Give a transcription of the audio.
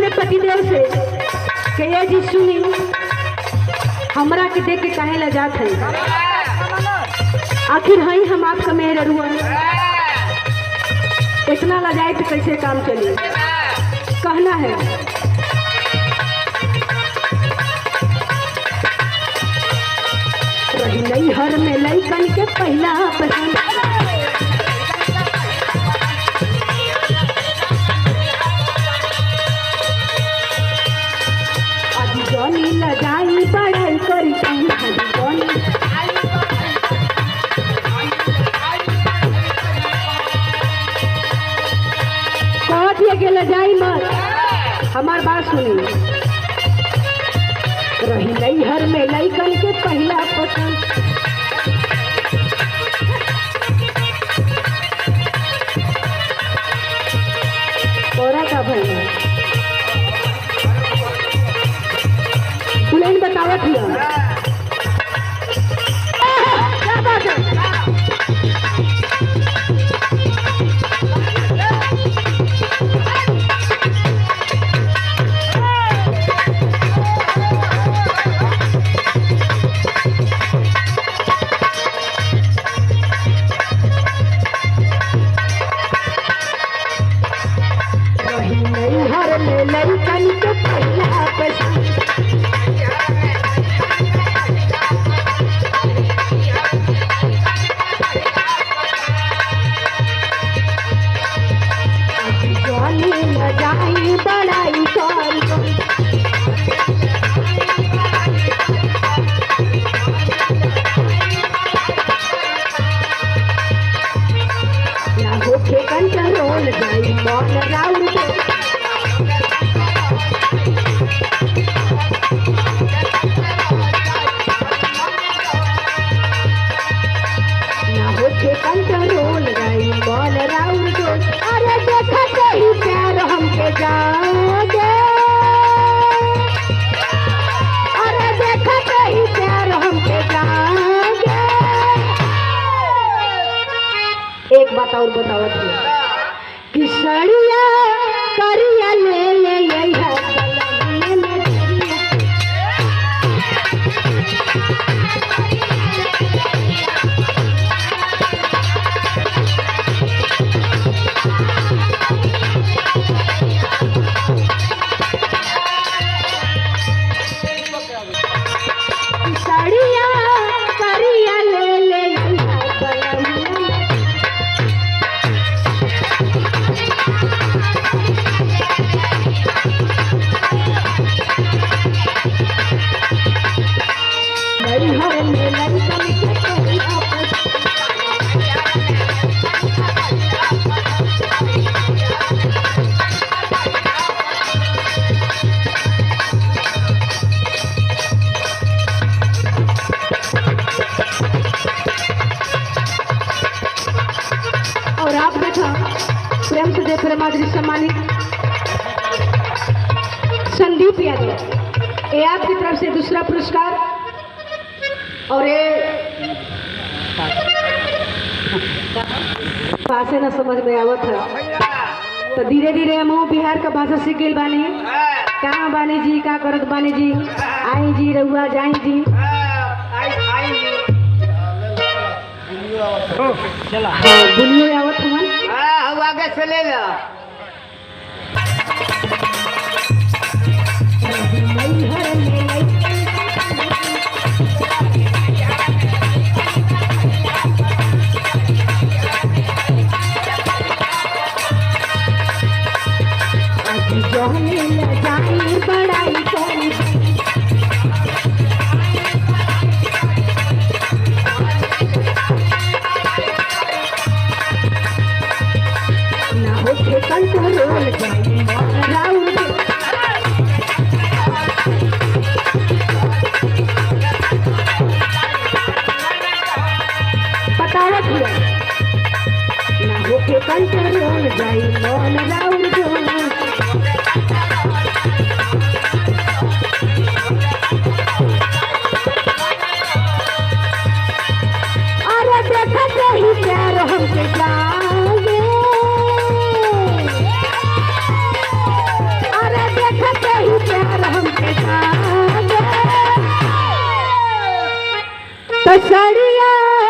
अपने पतिदेव से कि ये जी सुनी हमरा के देख के काहे लजात है, आखिर हई हम आपका मेहररुआ, इतना लजाए तो कैसे काम चली। कहना है रही नहीं हर में लइकन के पहला पसंद, जनी लगाई पढ़ाई करी के जाई मत, हमार बात सुनी। रही नहीं हर में लइकन के पहला पसंद, तोरा का भैया बुलेन बतावत हिया क्या बात है। एक बात और बतावत है कि सड़िया करिया ले ले यही है सड़िया करिया ले ले प्रेम से देख प्रेमादरी सम्मानित संदीप यादव, ये आपकी तरफ से दूसरा पुरस्कार। और ये भाषा न समझ में आवत है तो धीरे धीरे हम बिहार का भाषा सीख गए बानी। कहाँ बानी जी, का करत बानी जी, आई जी रहुआ जाई जी। चला बुनियो आवत हमार आगे से ले लो। कंट्रोल जाई मोन राउंड अरे देखते ही प्यार हमसे जाओगे तो सड़िया